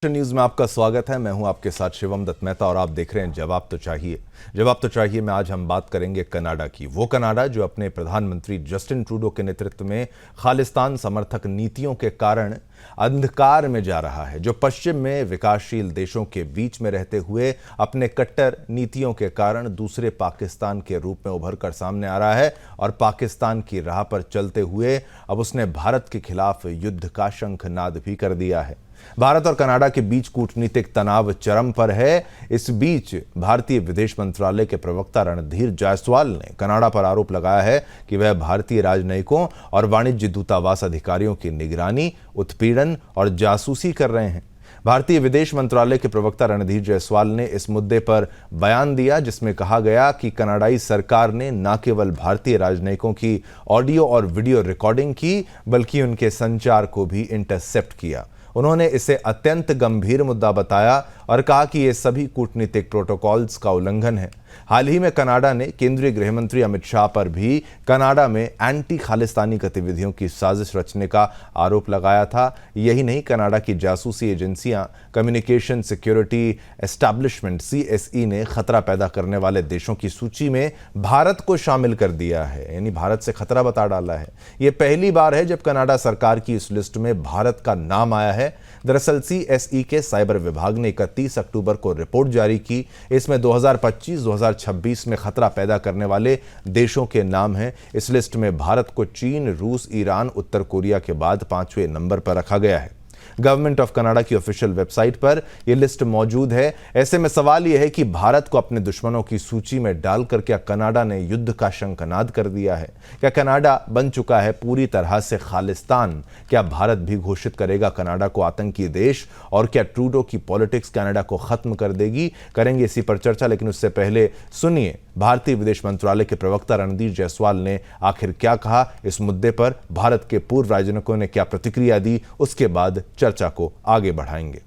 News में आपका स्वागत है। मैं हूं आपके साथ शिवम दत्त मेहता और आप देख रहे हैं जवाब तो चाहिए। जवाब तो चाहिए में आज हम बात करेंगे कनाडा की। वो कनाडा जो अपने प्रधानमंत्री जस्टिन ट्रूडो के नेतृत्व में खालिस्तान समर्थक नीतियों के कारण अंधकार में जा रहा है, जो पश्चिम में विकासशील देशों के बीच में रहते हुए अपने कट्टर नीतियों के कारण दूसरे पाकिस्तान के रूप में उभर कर सामने आ रहा है और पाकिस्तान की राह पर चलते हुए अब उसने भारत के खिलाफ युद्ध का शंखनाद भी कर दिया है। भारत और कनाडा के बीच कूटनीतिक तनाव चरम पर है। इस बीच भारतीय विदेश मंत्रालय के प्रवक्ता रणधीर जायसवाल ने कनाडा पर आरोप लगाया है कि वह भारतीय राजनयिकों और वाणिज्य दूतावास अधिकारियों की निगरानी, उत्पीड़न और जासूसी कर रहे हैं। भारतीय विदेश मंत्रालय के प्रवक्ता रणधीर जायसवाल ने इस मुद्दे पर बयान दिया, जिसमें कहा गया कि कनाडाई सरकार ने न केवल भारतीय राजनयिकों की ऑडियो और वीडियो रिकॉर्डिंग की, बल्कि उनके संचार को भी इंटरसेप्ट किया। उन्होंने इसे अत्यंत गंभीर मुद्दा बताया और कहा कि ये सभी कूटनीतिक प्रोटोकॉल्स का उल्लंघन है। हाल ही में कनाडा ने केंद्रीय गृह मंत्री अमित शाह पर भी कनाडा में एंटी खालिस्तानी गतिविधियों की साजिश रचने का आरोप लगाया था। यही नहीं, कनाडा की जासूसी एजेंसियां कम्युनिकेशन सिक्योरिटी एस्टैब्लिशमेंट CSE ने खतरा पैदा करने वाले देशों की सूची में भारत को शामिल कर दिया है, यानी भारत से खतरा बता डाला है। यह पहली बार है जब कनाडा सरकार की इस लिस्ट में भारत का नाम आया है। दरअसल CSE के साइबर विभाग ने 31 अक्टूबर को रिपोर्ट जारी की। इसमें 2025-2026 में खतरा पैदा करने वाले देशों के नाम हैं। इस लिस्ट में भारत को चीन, रूस, ईरान, उत्तर कोरिया के बाद 5वें नंबर पर रखा गया है। गवर्नमेंट ऑफ कनाडा की ऑफिशियल वेबसाइट पर यह लिस्ट मौजूद है। ऐसे में सवाल यह है कि भारत को अपने दुश्मनों की सूची में डालकर क्या कनाडा ने युद्ध का शंखनाद कर दिया है? क्या कनाडा बन चुका है पूरी तरह से खालिस्तान? क्या भारत भी घोषित करेगा कनाडा को आतंकी देश? और क्या ट्रूडो की पॉलिटिक्स कनाडा को खत्म कर देगी? करेंगे इसी पर चर्चा, लेकिन उससे पहले सुनिए भारतीय विदेश मंत्रालय के प्रवक्ता रणधीर जायसवाल ने आखिर क्या कहा इस मुद्दे पर। भारत के पूर्व राजनयिकों ने क्या प्रतिक्रिया दी, उसके बाद चर्चा को आगे बढ़ाएंगे।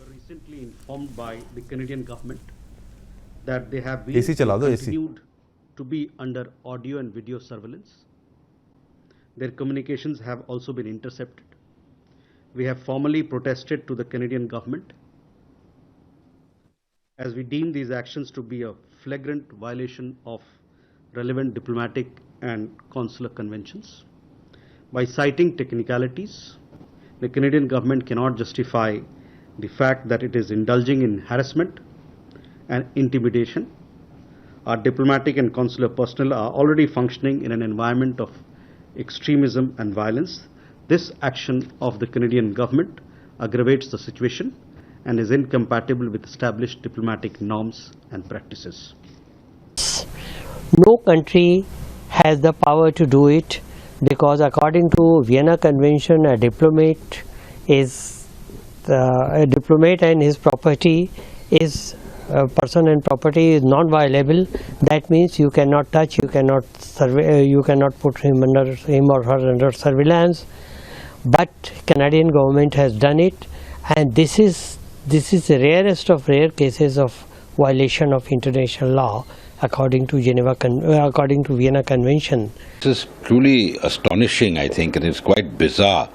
Recently informed by the Canadian government that they have been AC चला दो, AC continued to be under audio and video surveillance. Their communications have also been intercepted. We have formally protested to the Canadian government as we deem these actions to be a flagrant violation of relevant diplomatic and consular conventions. By citing technicalities, the Canadian government cannot justify the fact that it is indulging in harassment and intimidation. Our diplomatic and consular personnel are already functioning in an environment of extremism and violence. This action of the Canadian government aggravates the situation and is incompatible with established diplomatic norms and practices. No country has the power to do it, because according to Vienna Convention, a diplomat and his property is person and property is non-violable. That means you cannot touch, you cannot put him or her under surveillance. But Canadian government has done it, and this is the rarest of rare cases of violation of international law according to Vienna Convention. This is truly astonishing, I think, and it's quite bizarre.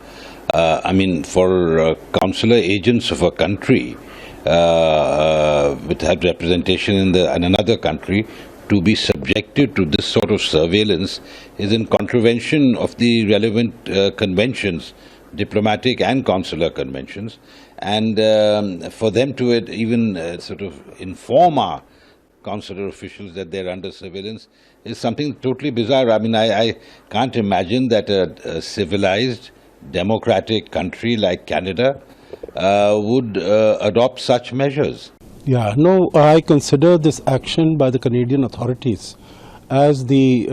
For consular agents of a country with have representation in another country to be subjected to this sort of surveillance is in contravention of the relevant conventions, diplomatic and consular conventions, and for them to even sort of inform our consular officials that they're under surveillance is something totally bizarre. I can't imagine that a civilized, democratic country like Canada would adopt such measures. Yeah, no, I consider this action by the Canadian authorities, as the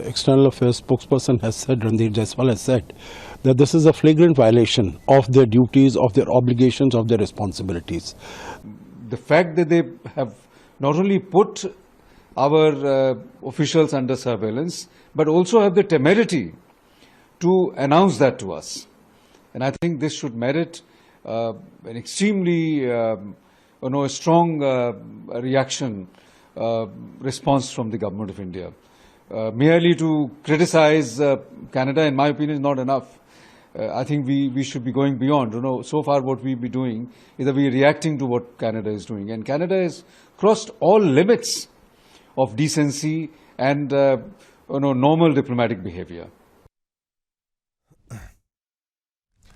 External Affairs spokesperson has said, Randeep Jaiswal has said, that this is a flagrant violation of their duties, of their obligations, of their responsibilities. The fact that they have not only put our officials under surveillance, but also have the temerity to announce that to us. And I think this should merit an extremely strong reaction, response from the Government of India. Merely to criticize Canada, in my opinion, is not enough. I think we should be going beyond. So far what we've been doing is that we're reacting to what Canada is doing. And Canada has crossed all limits of decency and normal diplomatic behavior.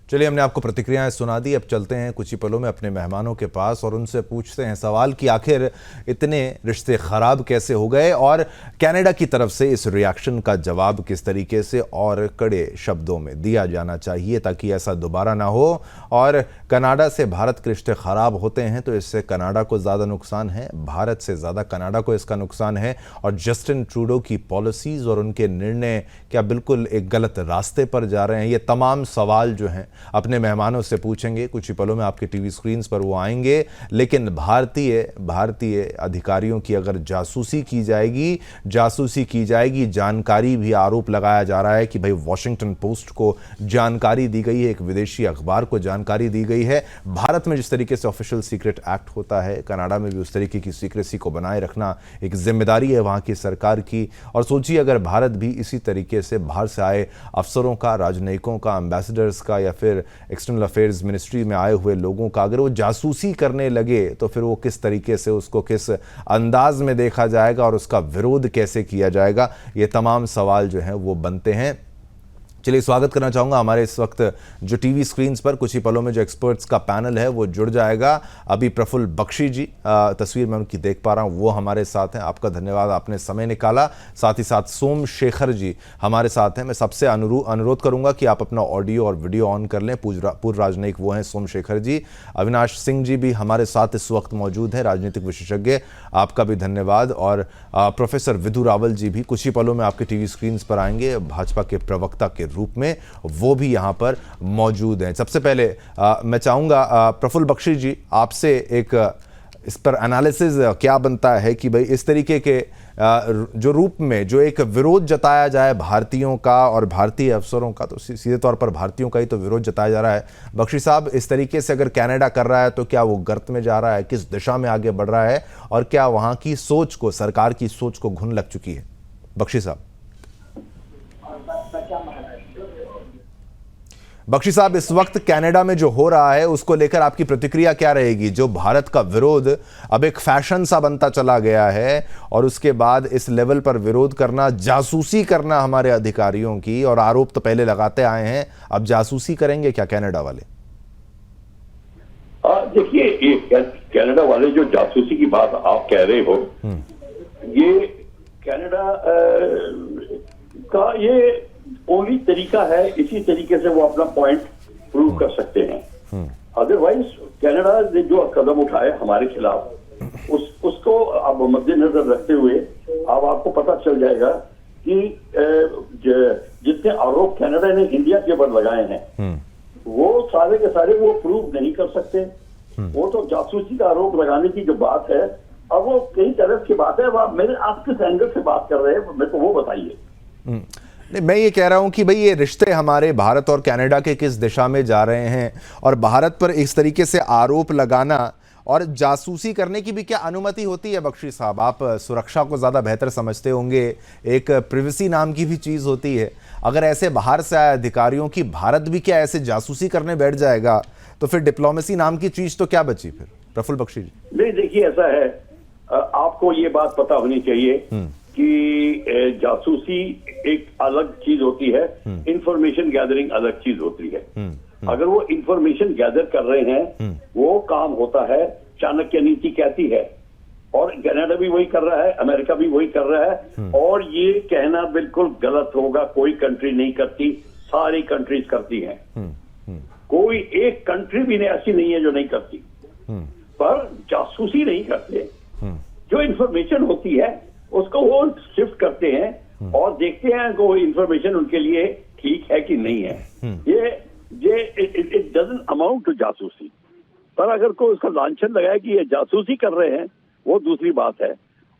चलिए, हमने आपको प्रतिक्रियाएं सुना दी। अब चलते हैं कुछ ही पलों में अपने मेहमानों के पास और उनसे पूछते हैं सवाल कि आखिर इतने रिश्ते खराब कैसे हो गए और कनाडा की तरफ से इस रिएक्शन का जवाब किस तरीके से और कड़े शब्दों में दिया जाना चाहिए ताकि ऐसा दोबारा ना हो। और कनाडा से भारत के रिश्ते खराब होते हैं तो इससे कनाडा को ज़्यादा नुकसान है, भारत से ज़्यादा कनाडा को इसका नुकसान है। और जस्टिन ट्रूडो की पॉलिसीज़ और उनके निर्णय क्या बिल्कुल एक गलत रास्ते पर जा रहे हैं? ये तमाम सवाल जो हैं अपने मेहमानों से पूछेंगे। कुछ ही पलों में आपके टीवी स्क्रीन्स पर वो आएंगे। लेकिन भारतीय अधिकारियों की अगर जासूसी की जाएगी, जानकारी भी आरोप लगाया जा रहा है कि भाई वॉशिंगटन पोस्ट को जानकारी दी गई है, एक विदेशी अखबार को जानकारी दी गई है। भारत में जिस तरीके से ऑफिशियल सीक्रेट एक्ट होता है, कनाडा में भी उस तरीके की सीक्रेसी को बनाए रखना एक जिम्मेदारी है वहां की सरकार की। और सोचिए अगर भारत भी इसी तरीके से बाहर से आए अफसरों का, राजनयिकों का, एम्बेसडर्स का या फिर एक्सटर्नल अफेयर्स मिनिस्ट्री में आए हुए लोगों का अगर वो जासूसी करने लगे तो फिर वो किस तरीके से, उसको किस अंदाज में देखा जाएगा और उसका विरोध कैसे किया जाएगा, ये तमाम सवाल जो हैं वो बनते हैं। चलिए, स्वागत करना चाहूँगा हमारे इस वक्त जो टीवी स्क्रीन्स पर कुछ ही पलों में जो एक्सपर्ट्स का पैनल है वो जुड़ जाएगा। अभी प्रफुल्ल बख्शी जी, तस्वीर में उनकी देख पा रहा हूँ, वो हमारे साथ हैं। आपका धन्यवाद, आपने समय निकाला। साथ ही साथ सोमशेखर जी हमारे साथ हैं। मैं सबसे अनुरोध करूँगा कि आप अपना ऑडियो और वीडियो ऑन कर लें। पूर्व राजनयिक वो हैं सोमशेखर जी। अविनाश सिंह जी भी हमारे साथ इस वक्त मौजूद हैं, राजनीतिक विशेषज्ञ, आपका भी धन्यवाद। और प्रोफेसर विधु रावल जी भी कुछ ही पलों में आपके टीवी स्क्रीन्स पर आएंगे, भाजपा के प्रवक्ता के रूप में वो भी यहां पर मौजूद हैं। सबसे पहले मैं चाहूंगा प्रफुल्ल बख्शी जी, आपसे एक इस पर एनालिसिस क्या बनता है कि भाई इस तरीके के जो रूप में जो एक विरोध जताया जाए भारतीयों का और भारतीय अफसरों का, तो सीधे तौर पर भारतीयों का ही तो विरोध जताया जा रहा है। बख्शी साहब, इस तरीके से अगर कनाडा कर रहा है तो क्या वो गर्त में जा रहा है, किस दिशा में आगे बढ़ रहा है और क्या वहां की सोच को, सरकार की सोच को घुन लग चुकी है? बख्शी साहब। बख्शी साहब, इस वक्त कनाडा में जो हो रहा है उसको लेकर आपकी प्रतिक्रिया क्या रहेगी? जो भारत का विरोध अब एक फैशन सा बनता चला गया है और उसके बाद इस लेवल पर विरोध करना, जासूसी करना हमारे अधिकारियों की, और आरोप तो पहले लगाते आए हैं, अब जासूसी करेंगे क्या कनाडा वाले? देखिए, कनाडा वाले जो जासूसी की बात आप कह रहे हो, ये कनाडा का ये ओनली तरीका है, इसी तरीके से वो अपना पॉइंट प्रूव कर सकते हैं। अदरवाइज कनाडा ने जो कदम उठाए हमारे खिलाफ, उसको अब मद्देनजर रखते हुए अब आपको पता चल जाएगा कि जितने आरोप कनाडा ने इंडिया के ऊपर लगाए हैं वो सारे के सारे वो प्रूव नहीं कर सकते। वो तो जासूसी का आरोप लगाने की जो बात है, अब वो कई तरफ की बात है। आप किस एंगल से बात कर रहे हैं, मेरे को वो बताइए। मैं ये कह रहा हूं कि भाई ये रिश्ते हमारे भारत और कनाडा के किस दिशा में जा रहे हैं और भारत पर इस तरीके से आरोप लगाना और जासूसी करने की भी क्या अनुमति होती है? बख्शी साहब, आप सुरक्षा को ज़्यादा बेहतर समझते होंगे, एक प्रिवेसी नाम की भी चीज़ होती है। अगर ऐसे बाहर से आए अधिकारियों की भारत भी क्या ऐसे जासूसी करने बैठ जाएगा तो फिर डिप्लोमेसी नाम की चीज़ तो क्या बची फिर? प्रफुल्ल बख्शी जी। नहीं, देखिए, ऐसा है, आपको ये बात पता होनी चाहिए कि जासूसी एक अलग चीज होती है, इंफॉर्मेशन गैदरिंग अलग चीज होती है। अगर वो इंफॉर्मेशन गैदर कर रहे हैं, वो काम होता है, चाणक्य नीति कहती है, और कनाडा भी वही कर रहा है, अमेरिका भी वही कर रहा है। और ये कहना बिल्कुल गलत होगा, कोई कंट्री नहीं करती, सारी कंट्रीज करती हैं। कोई एक कंट्री भी ऐसी नहीं है जो नहीं करती, पर जासूसी नहीं करते। जो इंफॉर्मेशन होती है उसको वो शिफ्ट करते हैं और देखते हैं कि वो इंफॉर्मेशन उनके लिए ठीक है कि नहीं है। ये इट डजंट अमाउंट टू जासूसी। पर अगर कोई उसका लांछन लगाए कि ये जासूसी कर रहे हैं, वो दूसरी बात है।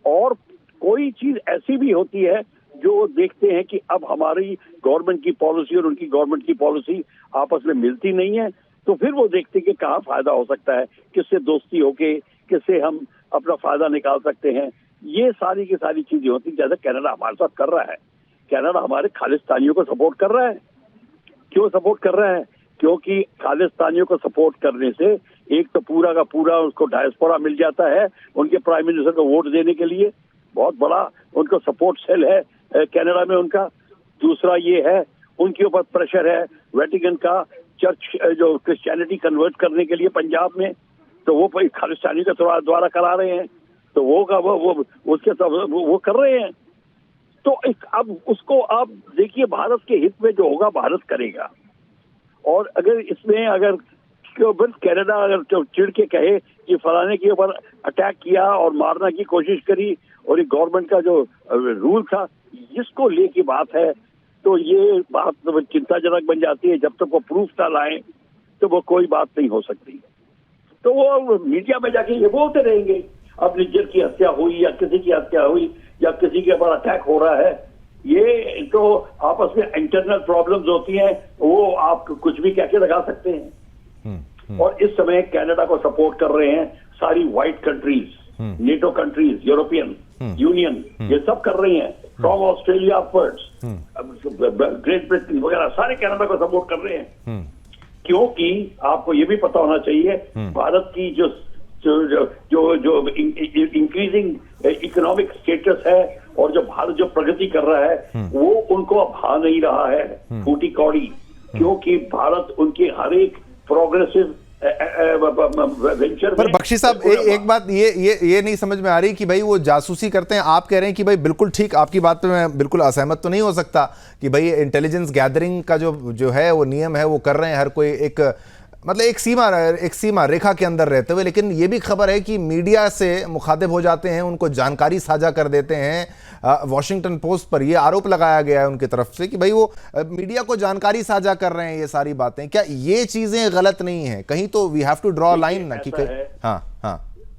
और कोई चीज ऐसी भी होती है जो देखते हैं कि अब हमारी गवर्नमेंट की पॉलिसी और उनकी गवर्नमेंट की पॉलिसी आपस में मिलती नहीं है, तो फिर वो देखते हैं कि कहाँ फायदा हो सकता है, किससे दोस्ती होके, किससे हम अपना फायदा निकाल सकते हैं। ये सारी की सारी चीजें होती, जैसे कनाडा हमारे साथ कर रहा है। कनाडा हमारे खालिस्तानियों को सपोर्ट कर रहा है। क्यों सपोर्ट कर रहा है? क्योंकि खालिस्तानियों को सपोर्ट करने से एक तो पूरा का पूरा उसको डायस्पोरा मिल जाता है उनके प्राइम मिनिस्टर को वोट देने के लिए, बहुत बड़ा उनको सपोर्ट सेल है कनाडा में उनका। दूसरा ये है उनके ऊपर प्रेशर है वेटिकन का चर्च जो क्रिश्चियनिटी कन्वर्ट करने के लिए पंजाब में, तो वो खालिस्तानी के द्वारा करा रहे हैं, तो वो उसके वो कर रहे हैं। तो अब उसको आप देखिए भारत के हित में जो होगा भारत करेगा। और अगर इसमें अगर कनाडा अगर चिढ़ के कहे कि फलाने के ऊपर अटैक किया और मारने की कोशिश करी और ये गवर्नमेंट का जो रूल था इसको लेके बात है, तो ये बात चिंताजनक बन जाती है। जब तक वो प्रूफ ना लाए तो वो कोई बात नहीं हो सकती। तो वो मीडिया में जाके ये बोलते रहेंगे अब निज्जर की हत्या हुई या किसी की हत्या हुई या किसी के ऊपर अटैक हो रहा है, ये तो आपस में इंटरनल प्रॉब्लम्स होती हैं, वो आप कुछ भी कह के लगा सकते हैं। और इस समय कनाडा को सपोर्ट कर रहे हैं सारी white countries, NATO countries, European union, ये सब कर रही हैं from Australia upwards, great Britain वगैरह सारे कनाडा को सपोर्ट कर रहे हैं। क्योंकि आपको ये भी पता होना चाहिए भारत की जो इंक्रीजिंग इकोनॉमिक स्टेटस है और जो भारत जो प्रगति कर रहा है वो उनको अब भा नहीं रहा है फूटी कौड़ी, क्योंकि भारत उनके हर एक प्रोग्रेसिव वेंचर पर बख्शी साहब एक बात ये नहीं समझ में आ रही कि भाई वो जासूसी करते हैं, आप कह रहे हैं कि भाई बिल्कुल ठीक, आपकी बात पे मैं बिल्कुल असहमत तो नहीं हो सकता कि भाई इंटेलिजेंस गैदरिंग का जो है वो नियम है वो कर रहे हैं हर कोई एक मतलब एक सीमा रेखा के अंदर रहते हुए, लेकिन ये भी खबर है कि मीडिया से मुखातिब हो जाते हैं, उनको जानकारी साझा कर देते हैं। वॉशिंगटन पोस्ट पर ये आरोप लगाया गया है उनकी तरफ से कि भाई वो मीडिया को जानकारी साझा कर रहे हैं, ये सारी बातें क्या ये चीजें गलत नहीं है? कहीं तो we have to draw line ना कि हाँ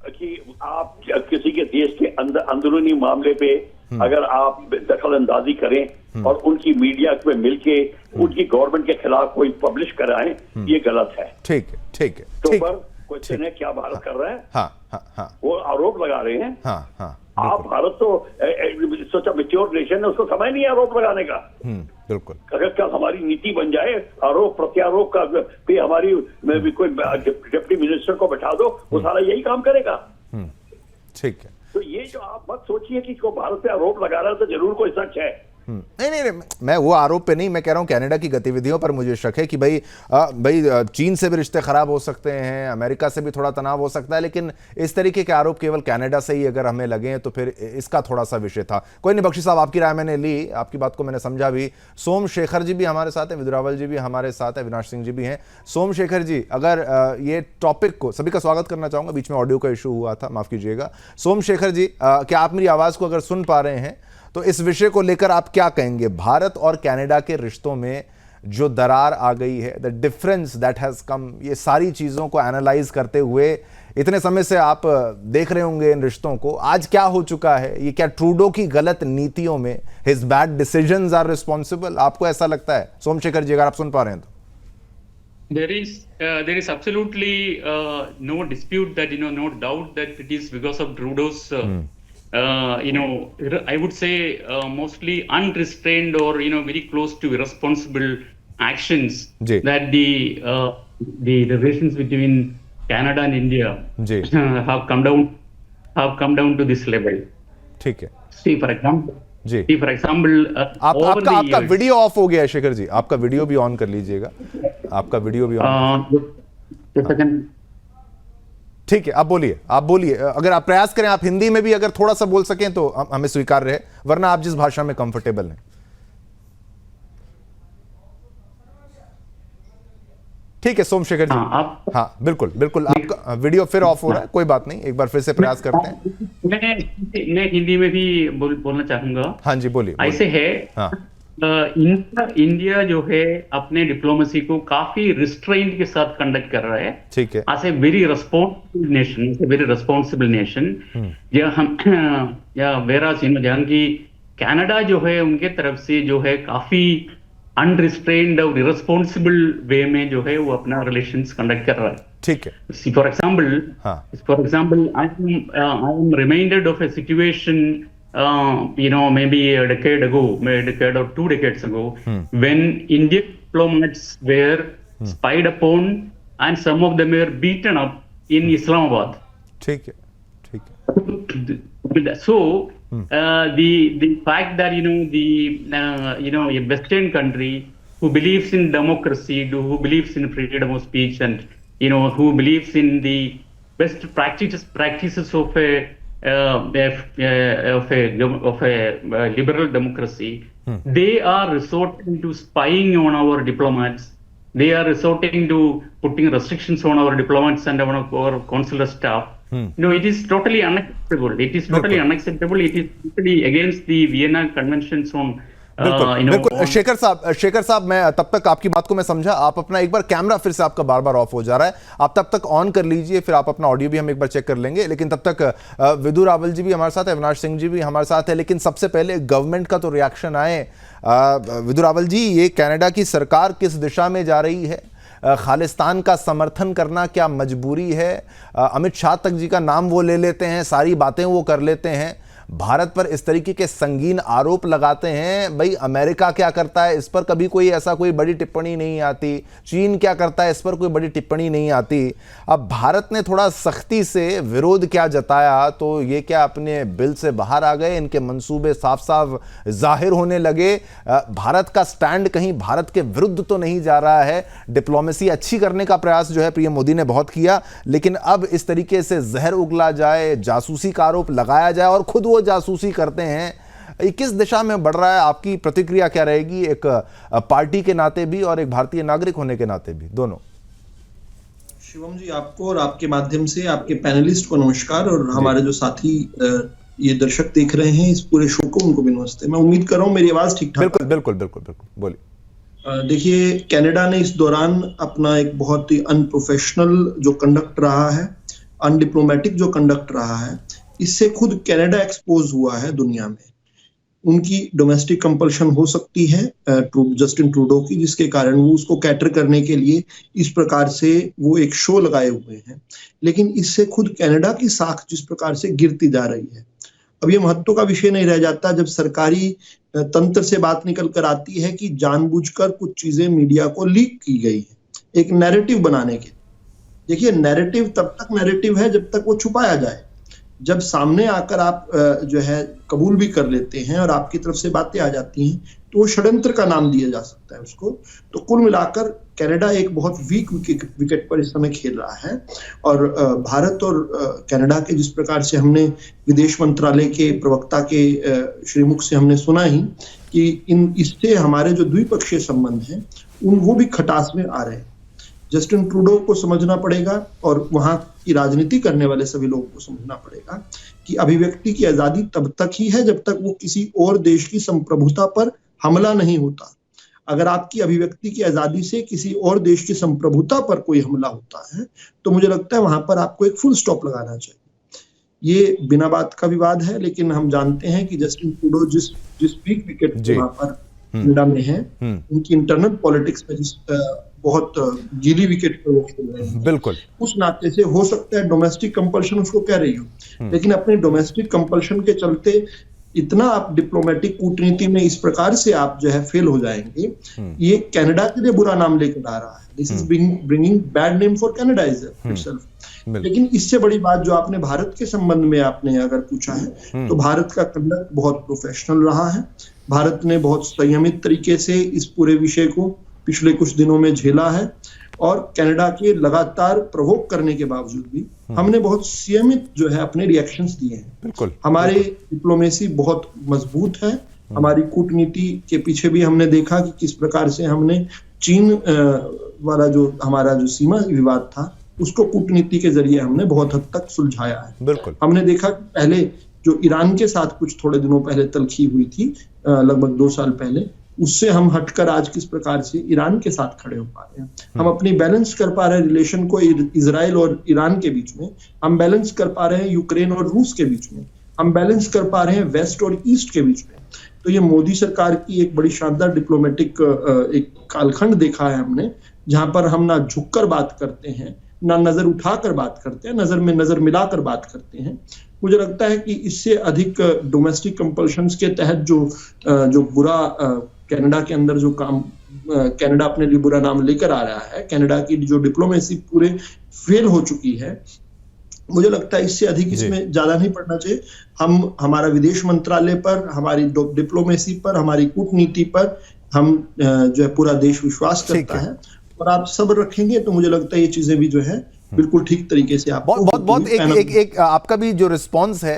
कि आप किसी के देश के अंदरूनी मामले पे अगर आप दखल अंदाजी करें और उनकी मीडिया में मिलके उनकी गवर्नमेंट के खिलाफ कोई पब्लिश कराएं, ये गलत है। ठीक है तो पर क्वेश्चन है क्या भारत कर रहा है? हाँ वो आरोप लगा रहे हैं। आप भारत तो सोचा मैच्योर नेशन है, उसको समय नहीं है आरोप लगाने का। बिल्कुल। अगर कल हमारी नीति बन जाए आरोप प्रत्यारोप का पे हमारी कोई डिप्टी मिनिस्टर को बैठा दो, वो सारा यही काम करेगा। ठीक है। तो ये जो आप मत सोचिए कि को भारत पे आरोप लगा रहा है तो जरूर कोई सच है। नहीं, मैं वो आरोप पे नहीं, मैं कह रहा हूँ कनाडा की गतिविधियों पर मुझे शक है कि भाई चीन से भी रिश्ते खराब हो सकते हैं, अमेरिका से भी थोड़ा तनाव हो सकता है, लेकिन इस तरीके के आरोप केवल कनाडा से ही अगर हमें लगे तो फिर इसका थोड़ा सा विषय था। कोई नहीं बख्शी साहब, आपकी राय मैंने ली, आपकी बात को मैंने समझा भी। सोमशेखर जी भी हमारे साथ हैं, विदुरावल जी भी हमारे साथ है, अविनाश सिंह जी भी हैं। सोमशेखर जी, अगर ये टॉपिक को, सभी का स्वागत करना चाहूँगा, बीच में ऑडियो का इशू हुआ था, माफ़ कीजिएगा। सोमशेखर जी, क्या आप मेरी आवाज़ को अगर सुन पा रहे हैं तो इस विषय को लेकर आप क्या कहेंगे? भारत और कनाडा के रिश्तों में जो दरार आ गई है, the difference that has come, ये सारी चीज़ों को एनालाइज करते हुए इतने समय से आप देख रहे होंगे इन रिश्तों को, आज क्या हो चुका है? ये क्या ट्रूडो की गलत नीतियों में his bad decisions are responsible? आपको ऐसा लगता है? सोमशेखर जी, अगर आप सुन पा रहे हैं तो। There is absolutely no dispute that, no doubt that it is because of Trudeau's I would say mostly unrestrained or very close to irresponsible actions that the relations between Canada and India have come down to this level. ठीक है। See for example, आपका video of हो गया है शेखर जी, आपका video भी on कर लीजिएगा, आपका वीडियो भी ऑन। ठीक है, आप बोलिए, अगर आप प्रयास करें, आप हिंदी में भी अगर थोड़ा सा बोल सकें तो हमें स्वीकार्य है, वरना आप जिस भाषा में कंफर्टेबल हैं। ठीक है सोमशेखर जी, हाँ बिल्कुल, आपका वीडियो फिर ऑफ हो रहा है, कोई बात नहीं, एक बार फिर से प्रयास करते हैं। मैं हिंदी में भी बोलना चाहूंगा। हाँ जी, बोलिए। ऐसे है, इंडिया जो है अपने डिप्लोमेसी को काफी रिस्ट्रेंट के साथ कंडक्ट कर रहा है। ठीक है। As a very responsible nation, जहाँ की कनाडा जो है उनके तरफ से जो है काफी अनरिस्ट्रेन्ड और इरेस्पॉन्सिबल वे में जो है वो अपना रिलेशंस कंडक्ट कर रहा है। ठीक है। For example, I am reminded of A situation maybe a decade or 2 decades ago, when Indian diplomats were spied upon and some of them were beaten up in Islamabad. ठीक है. So the fact that a Western country who believes in democracy, who believes in freedom of speech, and who believes in the best practices of a liberal democracy, they are resorting to spying on our diplomats. They are resorting to putting restrictions on our diplomats and our consular staff. It is totally unacceptable. It is totally unacceptable. It is totally against the Vienna Conventions on. बिल्कुल. शेखर साहब, मैं तब तक आपकी बात को मैं समझा. आप अपना एक बार कैमरा फिर से आपका बार बार ऑफ हो जा रहा है, आप तब तक ऑन कर लीजिए, फिर आप अपना ऑडियो भी हम एक बार चेक कर लेंगे. लेकिन तब तक विदु रावल जी भी हमारे साथ है, अविनाश सिंह जी भी हमारे साथ है. लेकिन सबसे पहले गवर्नमेंट का तो रिएक्शन आए. विदु रावल जी, ये कनाडा की सरकार किस दिशा में जा रही है? खालिस्तान का समर्थन करना क्या मजबूरी है? अमित शाह तक जी का नाम वो ले लेते हैं, सारी बातें वो कर लेते हैं, भारत पर इस तरीके के संगीन आरोप लगाते हैं. भाई अमेरिका क्या करता है इस पर कभी कोई ऐसा कोई बड़ी टिप्पणी नहीं आती, चीन क्या करता है इस पर कोई बड़ी टिप्पणी नहीं आती. अब भारत ने थोड़ा सख्ती से विरोध क्या जताया, तो ये क्या अपने बिल से बाहर आ गए? इनके मंसूबे साफ साफ जाहिर होने लगे. भारत का स्टैंड कहीं भारत के विरुद्ध तो नहीं जा रहा है. डिप्लोमेसी अच्छी करने का प्रयास जो है पीएम मोदी ने बहुत किया, लेकिन अब इस तरीके से जहर उगला जाए, जासूसी का आरोप लगाया जाए और खुद वो जासूसी करते हैं, ये किस दिशा में बढ़ रहा है? आपकी प्रतिक्रिया क्या रहेगी, एक पार्टी के नाते भी और एक भारतीय नागरिक होने के नाते भी, दोनों? शिवम जी, आपको और आपके माध्यम से आपके पैनलिस्ट को नमस्कार, और हमारे जो साथी ये दर्शक देख रहे हैं इस पूरे शो को, उनको भी नमस्ते. मैं उम्मीद कर रहा हूं मेरी आवाज ठीक ठाक. बिल्कुल बोलिए. देखिए, कनाडा ने इस दौरान अपना एक बहुत ही अनप्रोफेशनल जो कंडक्ट रहा है, अनडिप्लोमेटिक जो कंडक्ट रहा है, इससे खुद कनाडा एक्सपोज हुआ है दुनिया में. उनकी डोमेस्टिक कंपल्शन हो सकती है जस्टिन ट्रूडो की, जिसके कारण वो उसको कैटर करने के लिए इस प्रकार से वो एक शो लगाए हुए हैं. लेकिन इससे खुद कनाडा की साख जिस प्रकार से गिरती जा रही है, अब ये महत्व का विषय नहीं रह जाता जब सरकारी तंत्र से बात निकल कर आती है कि जानबूझकर कुछ चीजें मीडिया को लीक की गई है एक नैरेटिव बनाने के. देखिए, नैरेटिव तब तक नैरेटिव है जब तक वो छुपाया जाए. जब सामने आकर आप जो है कबूल भी कर लेते हैं और आपकी तरफ से बातें आ जाती हैं, तो वो षड्यंत्र का नाम दिया जा सकता है उसको. तो कुल मिलाकर कनाडा एक बहुत वीक विकेट पर इस समय खेल रहा है. और भारत और कनाडा के जिस प्रकार से हमने विदेश मंत्रालय के प्रवक्ता के श्रीमुख से हमने सुना ही कि इससे हमारे जो द्विपक्षीय संबंध हैं वो भी खटास में आ रहे हैं. जस्टिन ट्रूडो को समझना पड़ेगा और वहां की राजनीति करने वाले सभी लोगों को समझना पड़ेगा कि अभिव्यक्ति की आजादी तब तक ही है जब तक वो किसी और देश की संप्रभुता पर हमला नहीं होता. अगर आपकी अभिव्यक्ति की आजादी से किसी और देश की संप्रभुता पर कोई हमला होता है, तो मुझे लगता है वहां पर आपको एक फुल स्टॉप लगाना चाहिए. ये बिना बात का विवाद है, लेकिन हम जानते हैं कि जस्टिन ट्रूडो जिस वीक विकेट वहां पर कनाडा में है, उनकी इंटरनल पॉलिटिक्स में जिस बहुत गीली विकेट पर वो खेल रहे हैं, बिल्कुल उस नाते से हो सकता है डोमेस्टिक कंपल्शन उसको कह रही हो, लेकिन अपने डोमेस्टिक कंपल्शन के चलते इतना आप डिप्लोमेटिक कूटनीति में इस प्रकार से आप जो है फेल हो जाएंगे, ये कनाडा के लिए बुरा नाम लेकर आ रहा है. This is bringing bad name for Canada itself. लेकिन इससे बड़ी बात जो आपने भारत के संबंध में आपने अगर पूछा है, तो भारत का कंडक्ट बहुत प्रोफेशनल रहा है. भारत ने बहुत संयमित तरीके से इस पूरे विषय को पिछले कुछ दिनों में झेला है, और कनाडा के लगातार प्रोवोक करने के बावजूद भी हमने बहुत संयमित जो है अपने रिएक्शंस दिए हैं. बिल्कुल. हमारी डिप्लोमेसी बहुत मजबूत है. हमारी कूटनीति के पीछे भी हमने देखा कि किस प्रकार से हमने चीन वाला जो हमारा जो सीमा विवाद था, उसको कूटनीति के जरिए हमने बहुत हद तक सुलझाया है. बिल्कुल. हमने देखा पहले जो ईरान के साथ कुछ थोड़े दिनों पहले तलखी हुई थी, लगभग 2 साल पहले, उससे हम हटकर आज किस प्रकार से ईरान के साथ खड़े हो पा रहे हैं. हम अपनी बैलेंस कर पा रहे हैं रिलेशन को इजराइल और ईरान के बीच में. हम बैलेंस कर पा रहे हैं यूक्रेन और रूस के बीच में. हम बैलेंस कर पा रहे हैं वेस्ट और ईस्ट के बीच में. तो ये मोदी सरकार की एक बड़ी शानदार डिप्लोमेटिक एक कालखंड देखा है हमने, जहां पर हम ना झुककर बात करते हैं, ना नजर उठाकर बात करते हैं, नजर में नजर मिलाकर बात करते हैं. मुझे लगता है कि इससे अधिक डोमेस्टिक कंपल्शंस के तहत जो बुरा कनाडा के अंदर जो काम कनाडा अपने लिए बुरा नाम लेकर आ रहा है, कनाडा की जो डिप्लोमेसी पूरे फेल हो चुकी है, मुझे लगता है इससे अधिक इसमें ज्यादा नहीं पड़ना चाहिए। हमारा विदेश मंत्रालय पर, हमारी डिप्लोमेसी पर, हमारी कूटनीति पर हम जो है पूरा देश विश्वास करता है, और आप सब्र रखेंगे तो मुझे लगता है ये चीजें भी जो है बिल्कुल ठीक तरीके से आप बहुत एक आपका भी जो रिस्पांस है,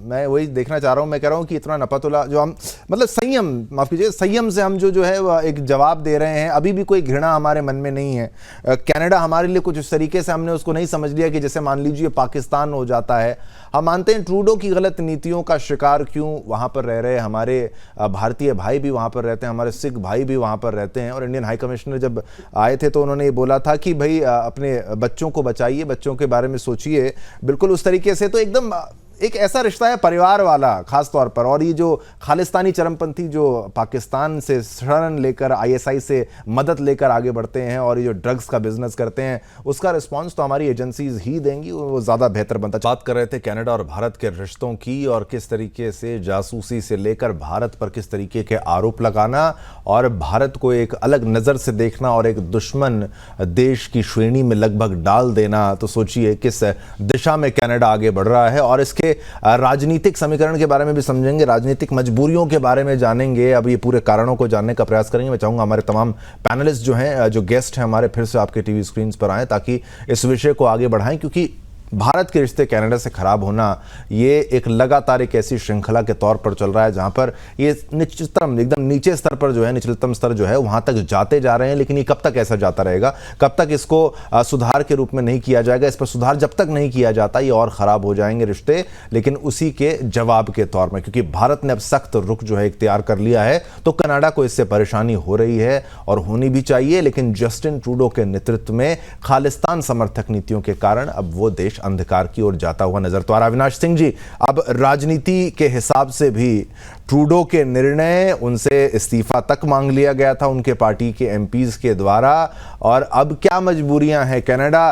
मैं वही देखना चाह रहा हूं। मैं कह रहा हूं कि इतना नपतुला जो हम मतलब संयम, माफ कीजिए, संयम से हम जो है वह एक जवाब दे रहे हैं। अभी भी कोई घृणा हमारे मन में नहीं है। कनाडा हमारे लिए कुछ इस तरीके से हमने उसको नहीं समझ लिया कि जैसे मान लीजिए पाकिस्तान हो जाता है। हम मानते हैं ट्रूडो की गलत नीतियों का शिकार क्यों वहां पर रह रहे हमारे भारतीय भाई भी वहां पर रहते हैं, हमारे सिख भाई भी वहां पर रहते हैं। और इंडियन हाई कमिश्नर जब आए थे तो उन्होंने ये बोला था कि भाई अपने बच्चों को बचाइए, बच्चों के बारे में सोचिए। बिल्कुल उस तरीके से तो एकदम एक ऐसा रिश्ता है परिवार वाला खास तौर पर। और ये जो खालिस्तानी चरमपंथी जो पाकिस्तान से शरण लेकर आईएसआई से मदद लेकर आगे बढ़ते हैं और ये जो ड्रग्स का बिजनेस करते हैं, उसका रिस्पांस तो हमारी एजेंसीज ही देंगी, वो ज़्यादा बेहतर बनता। बात कर रहे थे कनाडा और भारत के रिश्तों की, और किस तरीके से जासूसी से लेकर भारत पर किस तरीके के आरोप लगाना और भारत को एक अलग नज़र से देखना और एक दुश्मन देश की श्रेणी में लगभग डाल देना। तो सोचिए किस दिशा में कनाडा आगे बढ़ रहा है, और इसके राजनीतिक समीकरण के बारे में भी समझेंगे, राजनीतिक मजबूरियों के बारे में जानेंगे। अब ये पूरे कारणों को जानने का प्रयास करेंगे। मैं चाहूंगा हमारे तमाम पैनलिस्ट जो हैं, जो गेस्ट हैं हमारे, फिर से आपके टीवी स्क्रीन पर आएं ताकि इस विषय को आगे बढ़ाएं, क्योंकि भारत के रिश्ते कनाडा से खराब होना ये एक लगातार एक ऐसी श्रृंखला के तौर पर चल रहा है जहां पर ये निश्चितम एकदम नीचे स्तर पर जो है, निचलतम स्तर जो है वहां तक जाते जा रहे हैं। लेकिन ये कब तक ऐसा जाता रहेगा, कब तक इसको सुधार के रूप में नहीं किया जाएगा, इस पर सुधार जब तक नहीं किया जाता ये और ख़राब हो जाएंगे रिश्ते। लेकिन उसी के जवाब के तौर में, क्योंकि भारत ने अब सख्त रुख जो है इख्तियार कर लिया है, तो कनाडा को इससे परेशानी हो रही है और होनी भी चाहिए। लेकिन जस्टिन ट्रूडो के नेतृत्व में खालिस्तान समर्थक नीतियों के कारण अब वो देश अंधकार की ओर जाता हुआ नजर तो आ रहा। अविनाश सिंह जी, अब राजनीति के हिसाब से भी ट्रूडो के निर्णय, उनसे इस्तीफा तक मांग लिया गया था उनके पार्टी के एमपीज के द्वारा, और अब क्या मजबूरियां हैं। कनाडा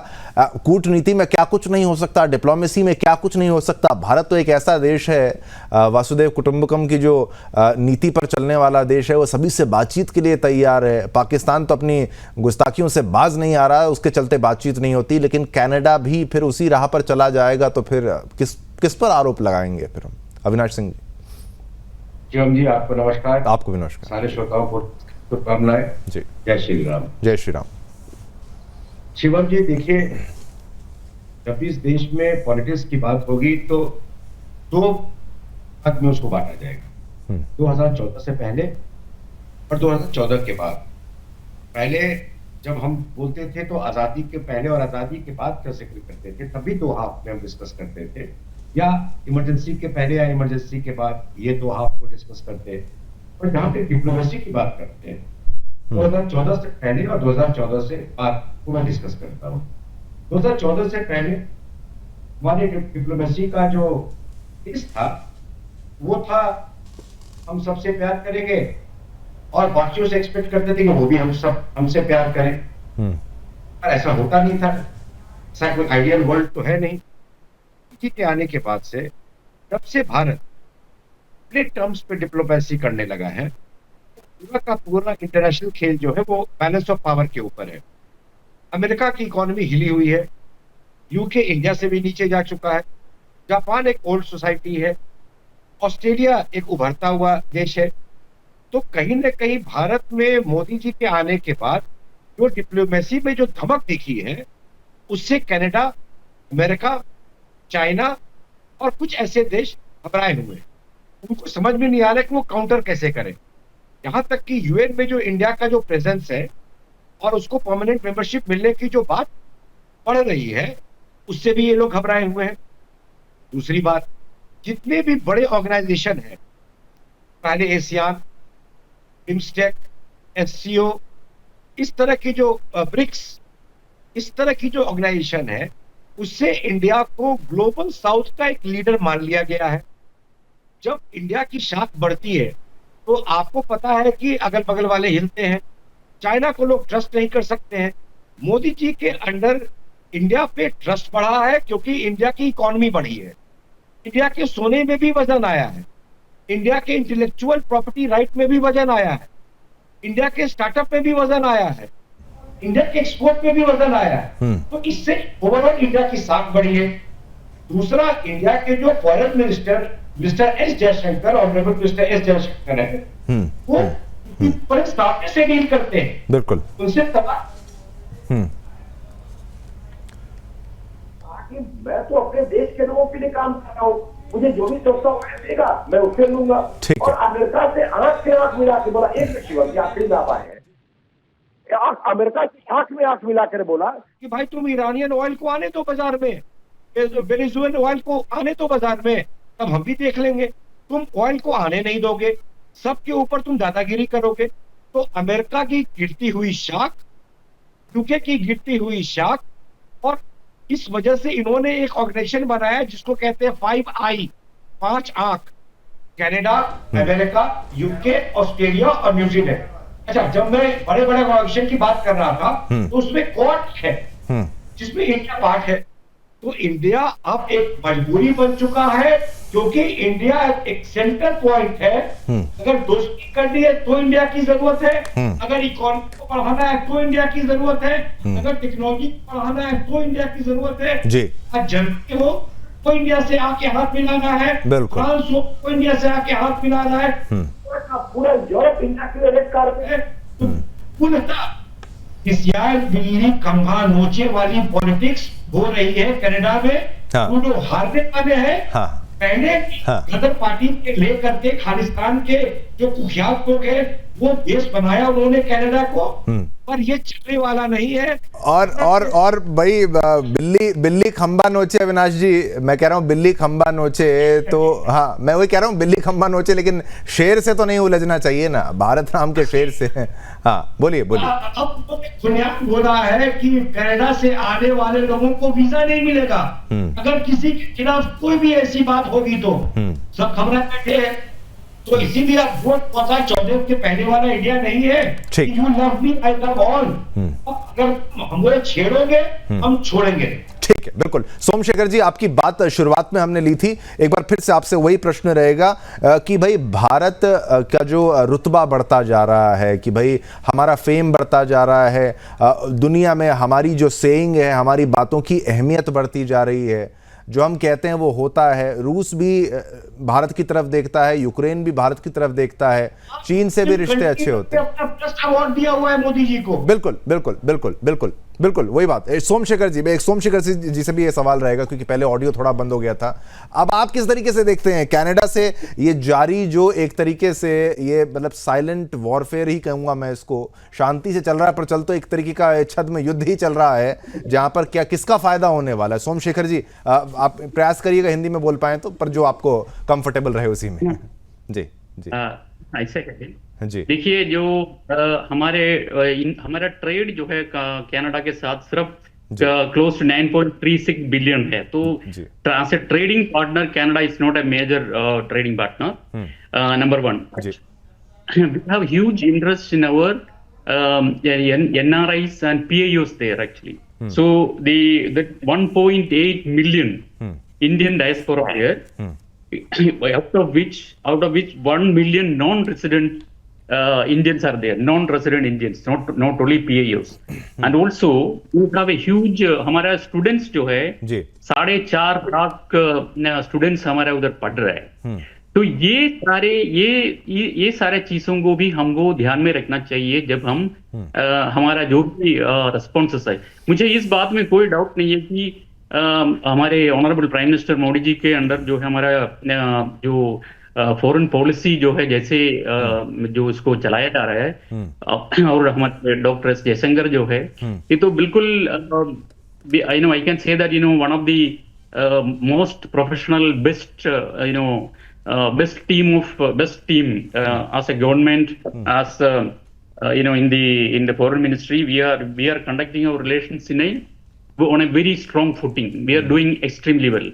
कूटनीति में क्या कुछ नहीं हो सकता, डिप्लोमेसी में क्या कुछ नहीं हो सकता। भारत तो एक ऐसा देश है, वासुदेव कुटुंबकम की जो नीति पर चलने वाला देश है, वो सभी से बातचीत के लिए तैयार है। पाकिस्तान तो अपनी गुस्ताखियों से बाज नहीं आ रहा है, उसके चलते बातचीत नहीं होती। लेकिन कनाडा भी फिर उसी राह पर चला जाएगा तो फिर किस पर आरोप लगाएंगे फिर हम। अविनाश सिंह जी। शिवम जी, आपको नमस्कार। आपको भी नमस्कार। सारे श्रोताओं को शुभकामनाएं। जी, जय श्री राम। जय श्री राम। शिवम जी, देखिए, जब इस देश में पॉलिटिक्स की बात होगी तो दो भाग में उसको बांटा जाएगा, 2014 से पहले और 2014 के बाद। पहले जब हम बोलते थे तो आजादी के पहले और आजादी के बाद का जिक्र करते थे, तभी दो हाफ में हम डिस्कस करते थे, या इमरजेंसी के पहले या इमरजेंसी के बाद, ये दो हाफ को डिस्कस करते हैं। और जहां पे डिप्लोमेसी की बात करते हैं, 2014 से पहले और 2014 से बाद को मैं डिस्कस करता हूँ। 2014 से पहले हमारे डिप्लोमेसी का जो केस था वो था, हम सबसे प्यार करेंगे और बाकियों से एक्सपेक्ट करते थे कि वो भी हमसे प्यार करें। पर ऐसा होता नहीं था, ऐसा कोई आइडियल वर्ल्ड तो है नहीं। के आने के बाद से, जब से भारत अपने टर्म्स पे डिप्लोमेसी करने लगा है, पूरा का पूरा इंटरनेशनल खेल जो है वो बैलेंस ऑफ पावर के ऊपर है। अमेरिका की इकोनॉमी हिली हुई है, यूके इंडिया से भी नीचे जा चुका है, जापान एक ओल्ड सोसाइटी है, ऑस्ट्रेलिया एक उभरता हुआ देश है। तो कहीं ना कहीं भारत में मोदी जी के आने के बाद जो डिप्लोमेसी में जो धमक दिखी है, उससे कनाडा, अमेरिका, चाइना और कुछ ऐसे देश घबराए हुए हैं। उनको समझ में नहीं आ रहा कि वो काउंटर कैसे करें। यहाँ तक कि यूएन में जो इंडिया का जो प्रेजेंस है और उसको परमानेंट मेंबरशिप मिलने की जो बात बढ़ रही है, उससे भी ये लोग घबराए हुए हैं। दूसरी बात, जितने भी बड़े ऑर्गेनाइजेशन हैं, पहले एशियान, बिम्स्टेक, एससीओ, इस तरह की जो ब्रिक्स, इस तरह की जो ऑर्गेनाइजेशन है, उससे इंडिया को ग्लोबल साउथ का एक लीडर मान लिया गया है। जब इंडिया की शाख बढ़ती है तो आपको पता है कि अगल बगल वाले हिलते हैं। चाइना को लोग ट्रस्ट नहीं कर सकते हैं। मोदी जी के अंडर इंडिया पे ट्रस्ट बढ़ा है क्योंकि इंडिया की इकोनॉमी बढ़ी है। इंडिया के सोने में भी वजन आया है, इंडिया के इंटेलेक्चुअल प्रॉपर्टी राइट में भी वजन आया है, इंडिया के स्टार्टअप में भी वजन आया है, इंडिया के एक्सपोर्ट में भी वजन आया है। तो इससे ओवरऑल इंडिया की साख बढ़ी है। दूसरा, इंडिया के जो foreign minister S Jaishankar, honourable minister S Jaishankar है, वो बड़े सामने से डील करते हैं, बिल्कुल उनसे मैं तो अपने देश के लोगों के लिए काम कर रहा हूँ, मुझे जो भी सस्ता देगा मैं उससे लूंगा। और अमेरिका से आंख मिला के बोला, एक शिवम जी आखिरी में आप आए हैं, अमेरिका से आंख में आंख मिला कर बोला कि भाई तुम ईरानियन ऑयल को आने दो बाजार में, वेनेजुएलन ऑयल को आने दो बाजार में, तब हम भी देख लेंगे। तुम ऑयल को आने नहीं दोगे, सबके ऊपर तुम दादागिरी करोगे, तो अमेरिका की गिरती हुई शाख, यूके की गिरती हुई शाख, और इस वजह से इन्होंने एक ऑर्गेनाइजेशन बनाया जिसको कहते हैं 5I, 5 आंख, कनाडा, अमेरिका, यूके, ऑस्ट्रेलिया और न्यूजीलैंड। अच्छा, जब मैं बड़े बड़े ऑर्गेनाइजेशन की बात कर रहा था तो उसमें क्वाड है जिसमें इंडिया पार्ट है। तो इंडिया अब एक मजबूरी बन चुका है, क्योंकि इंडिया एक सेंटर पॉइंट है। अगर दोस्ती करनी है तो इंडिया की जरूरत है, अगर इकोनॉमी को बढ़ाना है तो इंडिया की जरूरत है, अगर टेक्नोलॉजी को बढ़ाना है तो इंडिया की जरूरत है, अगर जनता हो तो इंडिया से आके हाथ मिलाना है, फ्रांस हो तो इंडिया से आके हाथ मिलाना है, पूरा यूरोप इंडिया के रेड कार्पेट है। तो पूर्णतः इस्राइल दिल्ली खंभा नोचे वाली पॉलिटिक्स हो रही है कनाडा में। ट्रूडो हारने वाले हैं। पहले गदर पार्टी के लेकर के खालिस्तान के जो कुख्यात लोग हैं वो देश बनाया उन्होंने कनाडा को, पर ये चलने वाला नहीं है। और भाई बिल्ली खंबा नोचे, अविनाश जी मैं कह रहा हूँ बिल्ली खंबा नोचे, तो हाँ मैं वही कह रहा हूँ बिल्ली खंबा नोचे, लेकिन शेर से तो नहीं उलझना चाहिए ना, भारत नाम के शेर से। हाँ बोलिए। अब बुनियाद हो रहा है कि कनाडा से आने वाले लोगों को वीजा नहीं मिलेगा अगर किसी के खिलाफ कोई भी ऐसी बात होगी तो। सब खबरें बैठे हैं, तो इसीलिए आप वोट 2014 के पहले वाला इंडिया नहीं है। You love me I love all. अगर हम छेड़ोगे हम छोड़ेंगे। ठीक है, बिल्कुल। सोमशेखर जी, आपकी बात शुरुआत में हमने ली थी, एक बार फिर से आपसे वही प्रश्न रहेगा कि भाई भारत का जो रुतबा बढ़ता जा रहा है, कि भाई हमारा फेम बढ़ता जा रहा है, दुनिया में हमारी जो सेइंग है, हमारी बातों की अहमियत बढ़ती जा रही है, जो हम कहते हैं वो होता है। रूस भी भारत की तरफ देखता है, यूक्रेन भी भारत की तरफ देखता है, चीन से भी रिश्ते अच्छे होते हैं। अवार्ड दिया हुआ है मोदी जी को। बिल्कुल वही बात। सोमशेखर जी से भी ये सवाल रहेगा, क्योंकि पहले ऑडियो थोड़ा बंद हो गया था। अब आप किस तरीके से देखते हैं कनाडा से ये जारी जो एक तरीके से ये मतलब साइलेंट वॉरफेयर ही कहूंगा मैं इसको, शांति से चल रहा है पर चल तो एक तरीके का छद में युद्ध ही चल रहा है, जहां पर क्या किसका फायदा होने वाला है? सोमशेखर जी आप प्रयास करिएगा हिंदी में बोल पाए तो, पर जो आपको कंफर्टेबल रहे उसी में। जी ऐसे जी देखिए, जो हमारा ट्रेड जो है कनाडा के साथ सिर्फ क्लोज टू 9.36 बिलियन है। तो as a trading partner Canada is not a major trading partner. Number one, we have huge interest in our NRIs and PIOs there actually. So the 1.8 million Indian diaspora here, out of which 1 million non-resident Indians are there, non-resident Indians, not only PIOs. And also we have a huge हमारा students जो है 4.5 lakh students हमारे उधर पढ़ रहे हैं। तो ये सारे चीजों को भी हमको ध्यान में रखना चाहिए जब हम हमारा जो भी रिस्पॉन्सेस है। मुझे इस बात में कोई डाउट नहीं है कि हमारे honourable prime minister Modi ji के अंडर जो है हमारा जो फॉरेन पॉलिसी जो है जैसे जो इसको चलाया जा रहा है, और हमारे डॉक्टर एस जयशंकर जो है, ये तो बिल्कुल I can say that one of the most professional best best team as a government, as in the foreign ministry, we are conducting our relations on a very strong footing. We are doing extremely well.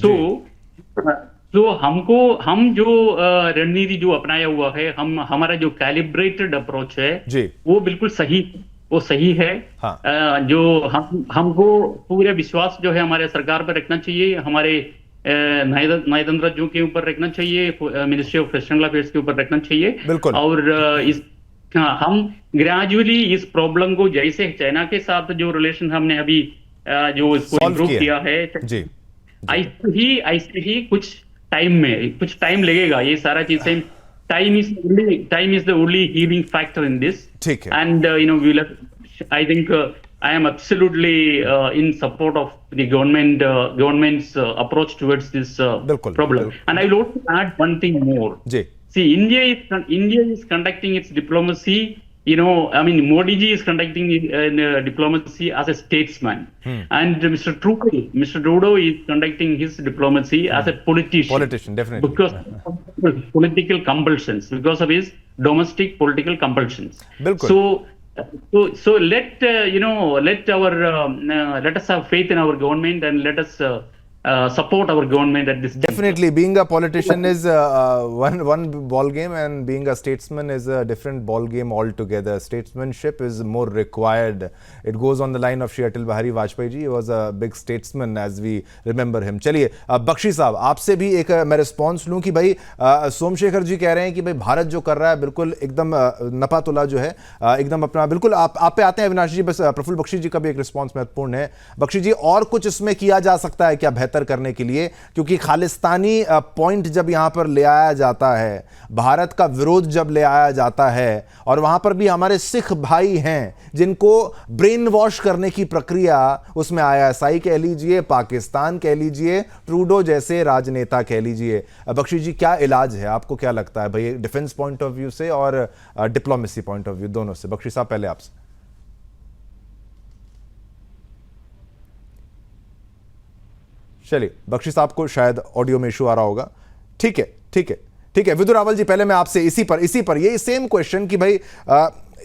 So हम जो रणनीति जो अपनाया हुआ है, हमारा जो calibrated approach है वो बिल्कुल सही है। जो हमको पूरे विश्वास जो है हमारे सरकार पर रखना चाहिए, हमारे न्यायतंत्र राज्यों के ऊपर रखना चाहिए, मिनिस्ट्री ऑफ एक्सटर्नल अफेयर्स के ऊपर रखना चाहिए। बिल्कुल। और हम ग्रेजुअली इस प्रॉब्लम को, जैसे चाइना के साथ जो रिलेशन हमने अभी जो इसको इम्प्रूव किया है, ऐसे ही कुछ टाइम लगेगा। ये सारा चीजें, time is the only healing factor in this. ठीक है। And I think I am absolutely in support of the government's approach towards this problem. And I will also add one thing more. See, India is conducting its diplomacy. Modi ji is conducting diplomacy as a statesman, and Mr. Trudeau is conducting his diplomacy as a politician. Definitely. Because of political compulsions, because of his domestic political compulsions. So let us have faith in our government, and let us support our government at this time. Definitely, being a politician is one ball game, and being a statesman is a different ball game altogether. Statesmanship is more required. It goes on the line of Shri Atal Bihari Vajpayee ji. He was a big statesman as we remember him. चलिए बख्शी साहब, आपसे भी एक मैं response लूँ कि भाई सोमशेखर जी कह रहे हैं कि भाई भारत जो कर रहा है बिल्कुल एकदम नपातुला जो है, एकदम अपना बिल्कुल आप पे आते हैं अविनाश जी। बस प्रफुल्ल बख्शी जी का भी एक रिस्पॉन्स महत्वपूर्ण है। बख्शी जी, और कुछ इसमें किया जा सकता है क्या बेहतर करने के लिए? क्योंकि खालिस्तानी पॉइंट जब यहां पर ले आया जाता है, भारत का विरोध जब ले आया जाता है, और वहां पर भी हमारे सिख भाई हैं जिनको ब्रेन वॉश करने की प्रक्रिया, उसमें ISI कह लीजिए, पाकिस्तान कह लीजिए, ट्रूडो जैसे राजनेता कह लीजिए। बख्शी जी, क्या इलाज है? आपको क्या लगता है भाई, डिफेंस पॉइंट ऑफ व्यू से और डिप्लोमेसी पॉइंट ऑफ व्यू, दोनों से? बख्शी साहब, पहले आपसे। चलिए, बख्शी साहब को शायद ऑडियो में इशू आ रहा होगा। ठीक है। विदुर रावल जी, पहले मैं आपसे इसी पर ये सेम क्वेश्चन कि भाई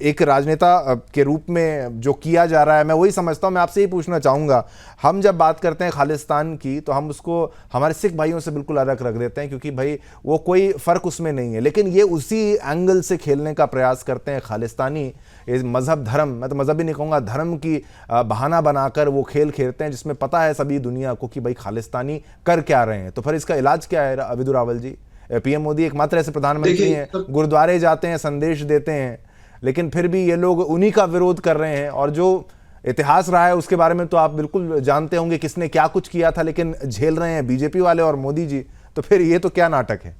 एक राजनेता के रूप में जो किया जा रहा है, मैं वही समझता हूं, मैं आपसे ही पूछना चाहूँगा। हम जब बात करते हैं खालिस्तान की तो हम उसको हमारे सिख भाइयों से बिल्कुल अलग रख देते हैं, क्योंकि भाई वो कोई फ़र्क उसमें नहीं है, लेकिन ये उसी एंगल से खेलने का प्रयास करते हैं। खालिस्तानी मज़हब धर्म, मैं तो मज़हब ही नहीं कहूँगा, धर्म की बहाना बनाकर वो खेल खेलते हैं, जिसमें पता है सभी दुनिया को कि भाई खालिस्तानी कर क्या रहे हैं। तो फिर इसका इलाज क्या है विदुर रावल जी? PM मोदी एकमात्र ऐसे प्रधानमंत्री हैं, गुरुद्वारे जाते हैं, संदेश देते हैं, लेकिन फिर भी ये लोग उन्हीं का विरोध कर रहे हैं। और जो इतिहास रहा है उसके बारे में तो आप बिल्कुल जानते होंगे, किसने क्या कुछ किया था, लेकिन झेल रहे हैं बीजेपी वाले और मोदी जी। तो फिर ये तो क्या नाटक है?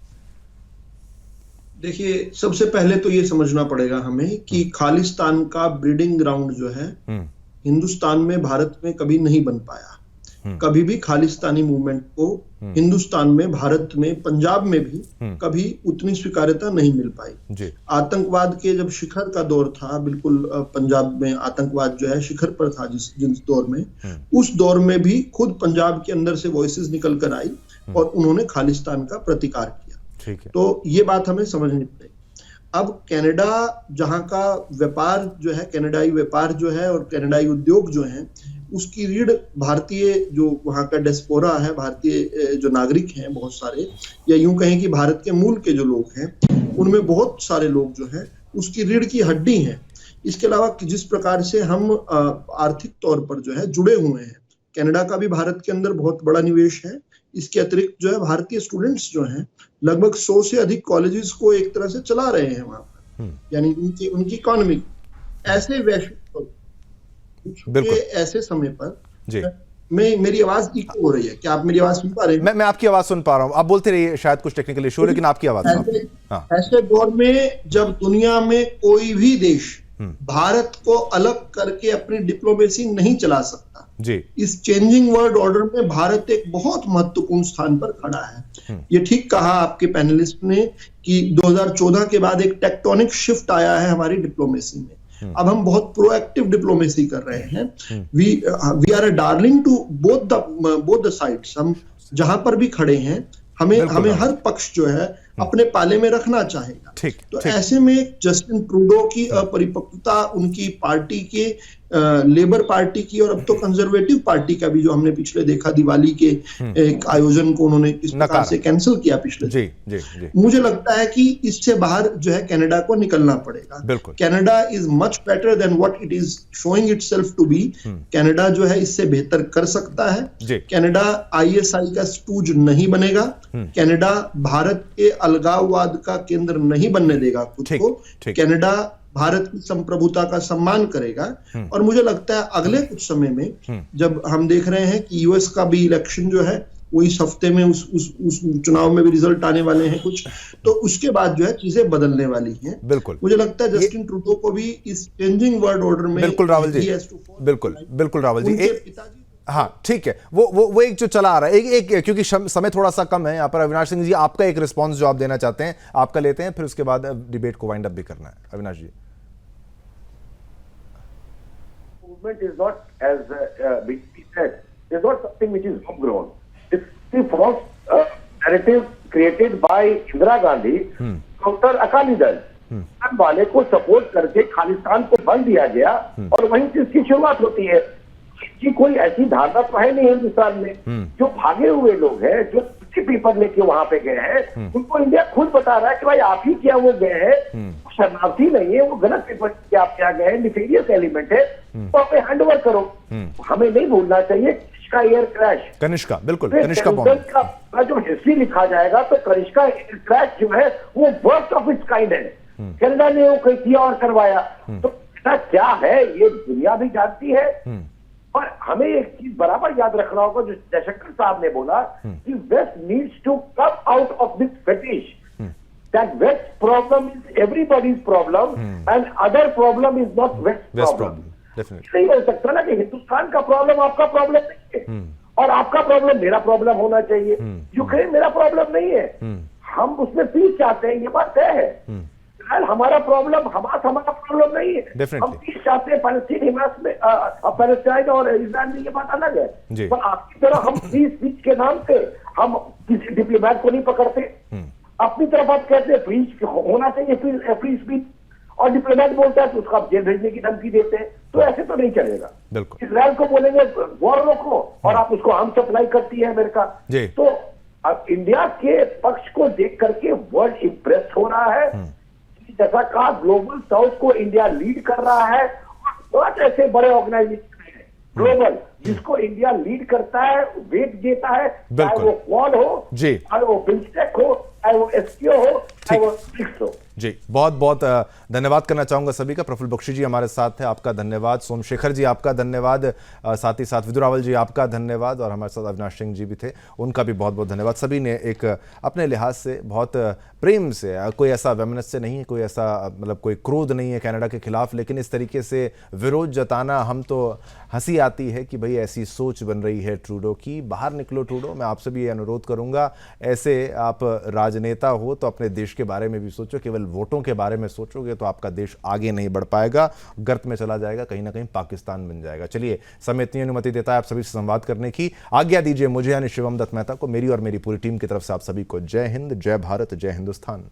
देखिए, सबसे पहले तो ये समझना पड़ेगा हमें कि खालिस्तान का ब्रीडिंग ग्राउंड जो है हिंदुस्तान में, भारत में कभी नहीं बन पाया। कभी भी खालिस्तानी मूवमेंट को हिंदुस्तान में, भारत में, पंजाब में भी कभी उतनी स्वीकार्यता नहीं मिल पाई। आतंकवाद के जब शिखर का दौर था, बिल्कुल पंजाब में आतंकवाद जो है शिखर पर था जिस दौर में, उस दौर में भी खुद पंजाब के अंदर से वॉइसेस निकल कर आई और उन्होंने खालिस्तान का प्रतिकार किया। तो ये बात हमें समझनी पड़ेगी। अब कनाडा जहां का व्यापार जो है, कनाडाई व्यापार जो है और कनाडाई उद्योग जो है, उसकी रीढ़ भारतीय जो वहाँ का डिस्पोरा है, भारतीय जो नागरिक हैं बहुत सारे, या यूं कहें कि भारत के मूल के जो लोग हैं, उनमें बहुत सारे लोग जो हैं उसकी रीढ़ की हड्डी हैं। इसके अलावा जिस प्रकार से हम आर्थिक तौर पर जो है जुड़े हुए हैं, कनाडा का भी भारत के अंदर बहुत बड़ा निवेश है। इसके अतिरिक्त जो है भारतीय स्टूडेंट्स जो हैं लगभग 100 से अधिक कॉलेजेस को एक तरह से चला रहे हैं वहां पर, यानी उनकी इकोनॉमी ऐसे वैश्विक ऐसे समय पर मेरी आवाज इको हो रही है, क्या आप मेरी आवाज सुन पा रहे हैं? मैं आपकी आवाज सुन पा रहा हूं, आप बोलते रहिए, शायद कुछ टेक्निकल इशू, लेकिन आपकी आवाज ऐसे दौर में जब दुनिया में कोई भी देश भारत को अलग करके अपनी डिप्लोमेसी नहीं चला सकता जी, इस चेंजिंग वर्ल्ड ऑर्डर में भारत एक बहुत महत्वपूर्ण स्थान पर खड़ा है। ये ठीक कहा आपके पैनलिस्ट ने कि 2014 के बाद एक टेक्टोनिक शिफ्ट आया है हमारी डिप्लोमेसी में। अब हम बहुत प्रोएक्टिव डिप्लोमेसी कर रहे हैं। We are a darling to both the sides. हम जहां पर भी खड़े हैं, हमें हर पक्ष जो है अपने पाले में रखना चाहेगा। तो ऐसे में जस्टिन ट्रूडो की अपरिपक्वता, उनकी पार्टी के लेबर पार्टी की और अब तो कंजर्वेटिव पार्टी का भी, जो हमने पिछले देखा दिवाली के एक आयोजन को उन्होंने किस प्रकार से कैंसिल किया पिछले मुझे लगता है कि इससे बाहर जो है कनाडा को निकलना पड़ेगा। Canada is much better than what it is showing itself to be. Canada जो है इससे बेहतर कर सकता है। कनाडा ISI का स्टूज नहीं बनेगा। कनाडा भारत के अलगाववाद का केंद्र नहीं बनने देगा खुद को। कनाडा भारत की संप्रभुता का सम्मान करेगा। और मुझे लगता है अगले कुछ समय में, जब हम देख रहे हैं कि US का भी इलेक्शन जो है वो इस हफ्ते में उस चुनाव में भी रिजल्ट आने वाले हैं कुछ, तो उसके बाद जो है चीजें बदलने वाली हैं। बिल्कुल मुझे लगता है जस्टिन ट्रूडो को भी इस चेंजिंग वर्ल्ड ऑर्डर में बिल्कुल रावल जी, बिल्कुल रावल जी, हाँ ठीक है, वो एक जो चला आ रहा है, एक क्योंकि समय थोड़ा सा कम है यहाँ पर। अविनाश सिंह जी, आपका एक रिस्पांस जो आप देना चाहते हैं आपका लेते हैं, फिर उसके बाद डिबेट को वाइंड अप भी करना है। अविनाश जी। Movement is not, as BJP said, is not something which is homegrown. It's the false narrative created by Indira Gandhi counter Akali Dal वाले को सपोर्ट करके खालिस्तान को बंद दिया गया और वहीं से इसकी शुरुआत होती है। कि कोई ऐसी धारणा तो है नहीं हिंदुस्तान में। जो भागे हुए लोग हैं, जो पेपर लेके वहां पे गए हैं, उनको इंडिया खुद बता रहा है कि भाई आप ही क्या वो गए हैं, शरणार्थी नहीं है, वो गलत पेपर लेके आप क्या गए हैं, निफेरियस एलिमेंट है, तो आप हैंड ओवर करो। हमें नहीं भूलना चाहिए कनिष्का एयर क्रैश, कनिष्का, बिल्कुल कनिष्का का जो हिस्ट्री लिखा जाएगा तो कनिष्का एयर क्रैश जो है वो वर्स्ट ऑफ इट्स काइंड है। कनाडा ने वो किया और करवाया, तो क्या है ये दुनिया भी जानती है। और हमें एक चीज बराबर याद रखना होगा, जो जयशंकर साहब ने बोला कि west needs to come out of this fetish, that west problem is everybody's problem and other problem is not west problem. नहीं हो सकता ना कि हिंदुस्तान का प्रॉब्लम आपका प्रॉब्लम नहीं है और आपका प्रॉब्लम मेरा प्रॉब्लम होना चाहिए। यूक्रेन मेरा प्रॉब्लम नहीं है, हम उसमें पीस चाहते हैं, ये बात तय है। हमारा प्रॉब्लम हमास हमारा प्रॉब्लम नहीं है, हम पीस चाहते हैं पैलेस्टाइन और इजराइल में, ये बात अलग है। पर आपकी तरह हम पीस के नाम से हम किसी डिप्लोमेट को नहीं पकड़ते। अपनी तरफ आप कहते हैं फ्री होना चाहिए, फ्री स्पीच, और डिप्लोमेट बोलता है तो उसको आप जेल भेजने की धमकी देते हैं, तो ऐसे तो नहीं चलेगा। इजराइल को बोलेंगे वॉर रोको और आप उसको आर्म सप्लाई करती है अमेरिका। तो अब इंडिया के पक्ष को देख करके वर्ल्ड इंप्रेस हो रहा है। जैसा कहा, ग्लोबल साउथ को इंडिया लीड कर रहा है और बहुत ऐसे बड़े ऑर्गेनाइजेशन है ग्लोबल जिसको इंडिया लीड करता है, वेट देता है, चाहे वो क्वाड हो, चाहे वो बिम्स्टेक हो, चाहे वो SCO हो, चाहे वो ब्रिक्स हो। जी, बहुत बहुत धन्यवाद करना चाहूंगा सभी का। प्रफुल्ल बख्शी जी हमारे साथ है, आपका धन्यवाद। सोमशेखर जी आपका धन्यवाद, साथ ही साथ विदु रावल जी आपका धन्यवाद, और हमारे साथ अविनाश सिंह जी भी थे, उनका भी बहुत बहुत धन्यवाद। सभी ने एक अपने लिहाज से बहुत प्रेम से, कोई ऐसा वैमनस्य नहीं है, कोई ऐसा मतलब कोई क्रोध नहीं है कनाडा के खिलाफ, लेकिन इस तरीके से विरोध जताना, हम तो हंसी आती है कि भाई ऐसी सोच बन रही है ट्रूडो की। बाहर निकलो ट्रूडो। मैं आपसे भी ये अनुरोध करूंगा, ऐसे आप राजनेता हो तो अपने देश के बारे में भी सोचो, केवल वोटों के बारे में सोचोगे तो आपका देश आगे नहीं बढ़ पाएगा, गर्त में चला जाएगा, कहीं ना कहीं पाकिस्तान बन जाएगा। चलिए, समय इतनी अनुमति देता है आप सभी से संवाद करने की, आज्ञा दीजिए मुझे यानी शिवम दत्त मेहता को। मेरी और मेरी पूरी टीम की तरफ से आप सभी को जय हिंद, जय भारत, जय हिंदुस्तान।